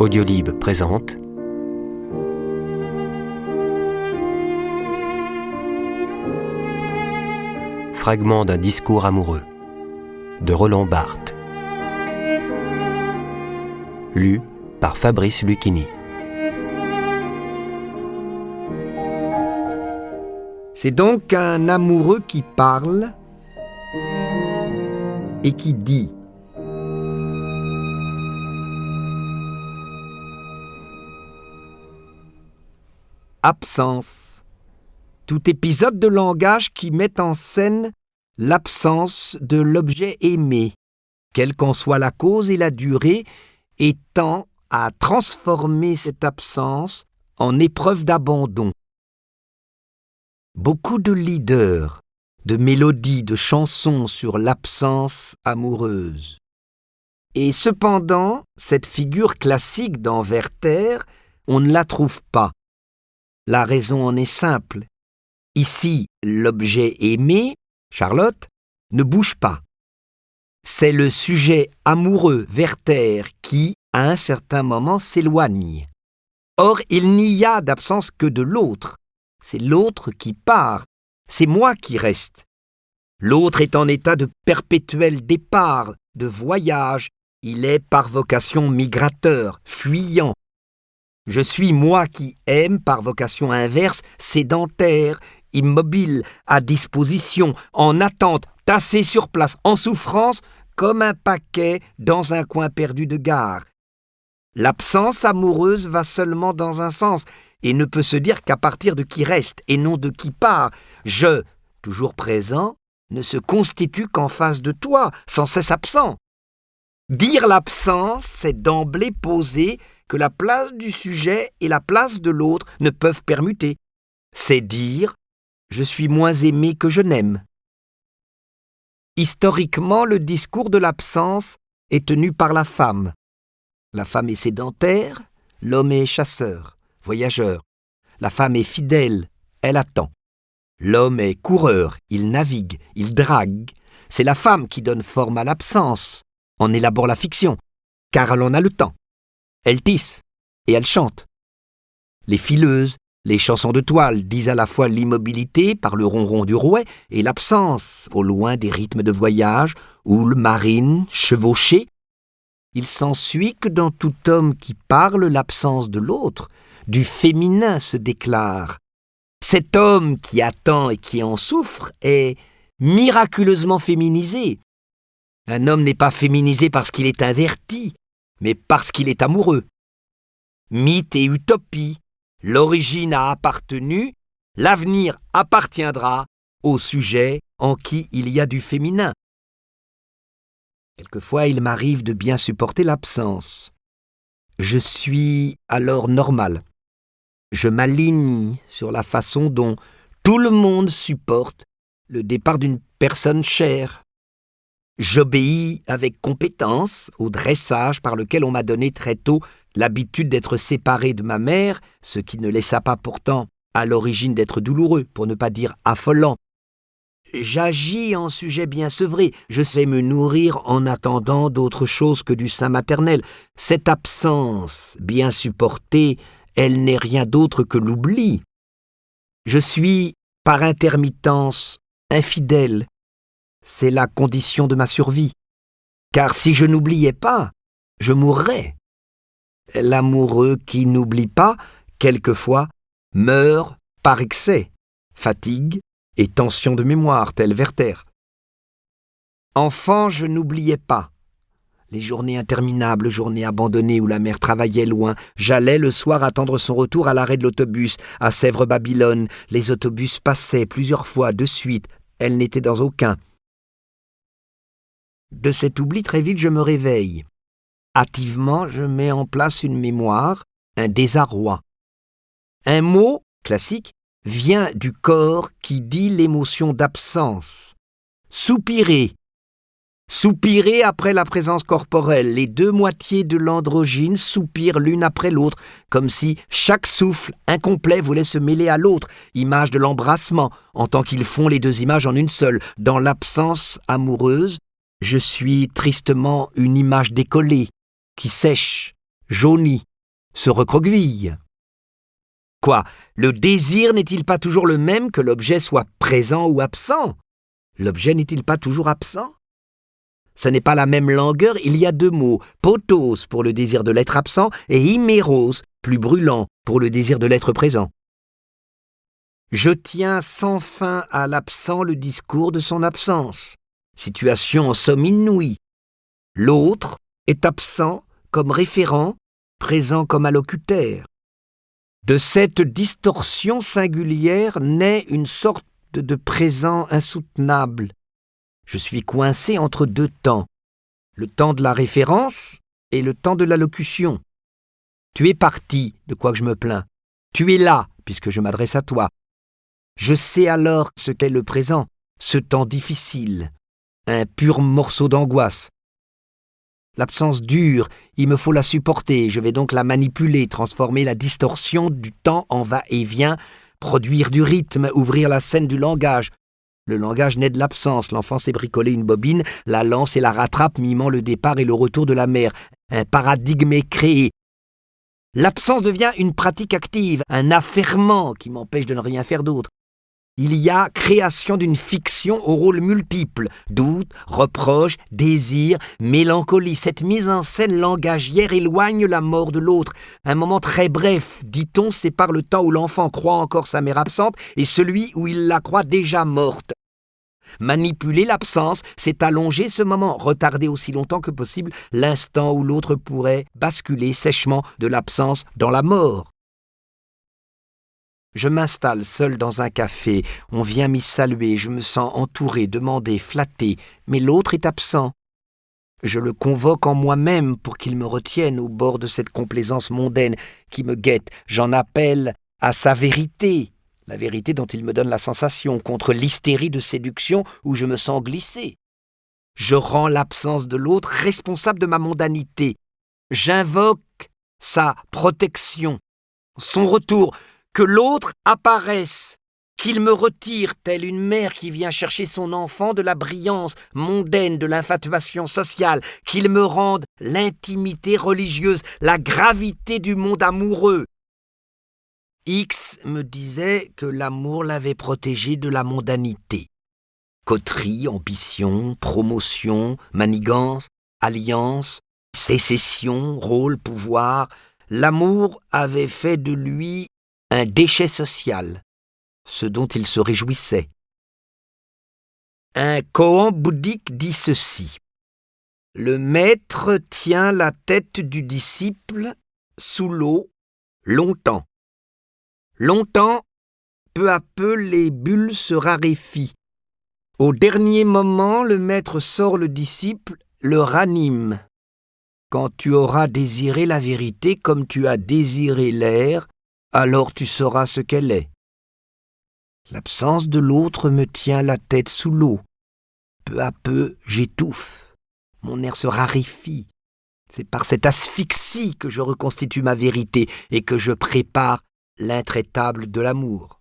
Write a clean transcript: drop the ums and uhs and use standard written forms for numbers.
Audiolib présente Fragment d'un discours amoureux de Roland Barthes. Lu par Fabrice Lucchini. C'est donc un amoureux qui parle et qui dit. Absence. Tout épisode de langage qui met en scène l'absence de l'objet aimé, quelle qu'en soit la cause et la durée, et tend à transformer cette absence en épreuve d'abandon. Beaucoup de leaders, de mélodies, de chansons sur l'absence amoureuse. Et cependant, cette figure classique dans Werther, on ne la trouve pas. La raison en est simple. Ici, l'objet aimé, Charlotte, ne bouge pas. C'est le sujet amoureux, Werther, qui, à un certain moment, s'éloigne. Or, il n'y a d'absence que de l'autre. C'est l'autre qui part. C'est moi qui reste. L'autre est en état de perpétuel départ, de voyage. Il est par vocation migrateur, fuyant. Je suis moi qui aime par vocation inverse, sédentaire, immobile, à disposition, en attente, tassé sur place, en souffrance, comme un paquet dans un coin perdu de gare. L'absence amoureuse va seulement dans un sens et ne peut se dire qu'à partir de qui reste et non de qui part. Je, toujours présent, ne se constitue qu'en face de toi, sans cesse absent. Dire l'absence, c'est d'emblée poser que la place du sujet et la place de l'autre ne peuvent permuter. C'est dire « je suis moins aimé que je n'aime ». Historiquement, le discours de l'absence est tenu par la femme. La femme est sédentaire, l'homme est chasseur, voyageur. La femme est fidèle, elle attend. L'homme est coureur, il navigue, il drague. C'est la femme qui donne forme à l'absence, en élabore la fiction, car elle en a le temps. Elle tisse et elle chante. Les fileuses, les chansons de toile disent à la fois l'immobilité par le ronron du rouet et l'absence, au loin des rythmes de voyage, houle, marine, chevauchée. Il s'ensuit que dans tout homme qui parle l'absence de l'autre, du féminin se déclare. Cet homme qui attend et qui en souffre est miraculeusement féminisé. Un homme n'est pas féminisé parce qu'il est averti, mais parce qu'il est amoureux. Mythe et utopie, l'origine a appartenu, l'avenir appartiendra au sujet en qui il y a du féminin. Quelquefois, il m'arrive de bien supporter l'absence. Je suis alors normal. Je m'aligne sur la façon dont tout le monde supporte le départ d'une personne chère. J'obéis avec compétence au dressage par lequel on m'a donné très tôt l'habitude d'être séparé de ma mère, ce qui ne laissa pas pourtant à l'origine d'être douloureux, pour ne pas dire affolant. J'agis en sujet bien sevré, je sais me nourrir en attendant d'autre chose que du sein maternel. Cette absence bien supportée, elle n'est rien d'autre que l'oubli. Je suis, par intermittence, infidèle. C'est la condition de ma survie. Car si je n'oubliais pas, je mourrais. L'amoureux qui n'oublie pas, quelquefois, meurt par excès, fatigue et tension de mémoire, tel Werther. Enfant, je n'oubliais pas. Les journées interminables, journées abandonnées où la mère travaillait loin, j'allais le soir attendre son retour à l'arrêt de l'autobus, à Sèvres-Babylone. Les autobus passaient plusieurs fois de suite, elle n'était dans aucun. De cet oubli, très vite, je me réveille. Hâtivement, je mets en place une mémoire, un désarroi. Un mot, classique, vient du corps qui dit l'émotion d'absence. Soupirer. Soupirer après la présence corporelle. Les deux moitiés de l'androgyne soupirent l'une après l'autre, comme si chaque souffle incomplet voulait se mêler à l'autre, image de l'embrassement, en tant qu'ils font les deux images en une seule. Dans l'absence amoureuse, je suis tristement une image décollée, qui sèche, jaunie, se recroqueville. Quoi, le désir n'est-il pas toujours le même que l'objet soit présent ou absent? L'objet n'est-il pas toujours absent? Ce n'est pas la même langueur, il y a deux mots, potos pour le désir de l'être absent et iméros, plus brûlant, pour le désir de l'être présent. Je tiens sans fin à l'absent le discours de son absence. Situation en somme inouïe. L'autre est absent comme référent, présent comme allocuteur. De cette distorsion singulière naît une sorte de présent insoutenable. Je suis coincé entre deux temps, le temps de la référence et le temps de l'allocution. Tu es parti, de quoi que je me plains. Tu es là, puisque je m'adresse à toi. Je sais alors ce qu'est le présent, ce temps difficile, un pur morceau d'angoisse. L'absence dure, il me faut la supporter, je vais donc la manipuler, transformer la distorsion du temps en va-et-vient, produire du rythme, ouvrir la scène du langage. Le langage naît de l'absence, l'enfant sait bricoler une bobine, la lance et la rattrape, mimant le départ et le retour de la mère. Un paradigme est créé. L'absence devient une pratique active, un affairement qui m'empêche de ne rien faire d'autre. Il y a création d'une fiction aux rôles multiples, doute, reproche, désir, mélancolie. Cette mise en scène langagière éloigne la mort de l'autre. Un moment très bref, dit-on, sépare le temps où l'enfant croit encore sa mère absente et celui où il la croit déjà morte. Manipuler l'absence, c'est allonger ce moment, retarder aussi longtemps que possible l'instant où l'autre pourrait basculer sèchement de l'absence dans la mort. Je m'installe seul dans un café, on vient m'y saluer, je me sens entouré, demandé, flatté, mais l'autre est absent. Je le convoque en moi-même pour qu'il me retienne au bord de cette complaisance mondaine qui me guette. J'en appelle à sa vérité, la vérité dont il me donne la sensation, contre l'hystérie de séduction où je me sens glissé. Je rends l'absence de l'autre responsable de ma mondanité. J'invoque sa protection, son retour, que l'autre apparaisse, qu'il me retire, telle une mère qui vient chercher son enfant de la brillance mondaine de l'infatuation sociale, qu'il me rende l'intimité religieuse, la gravité du monde amoureux. X me disait que l'amour l'avait protégé de la mondanité. Coterie, ambition, promotion, manigance, alliance, sécession, rôle, pouvoir, l'amour avait fait de lui un déchet social, ce dont il se réjouissait. Un koan bouddhique dit ceci: le maître tient la tête du disciple sous l'eau longtemps. Longtemps, peu à peu, les bulles se raréfient. Au dernier moment, le maître sort le disciple, le ranime. Quand tu auras désiré la vérité comme tu as désiré l'air, alors tu sauras ce qu'elle est. L'absence de l'autre me tient la tête sous l'eau. Peu à peu, j'étouffe. Mon air se raréfie. C'est par cette asphyxie que je reconstitue ma vérité et que je prépare l'intraitable de l'amour.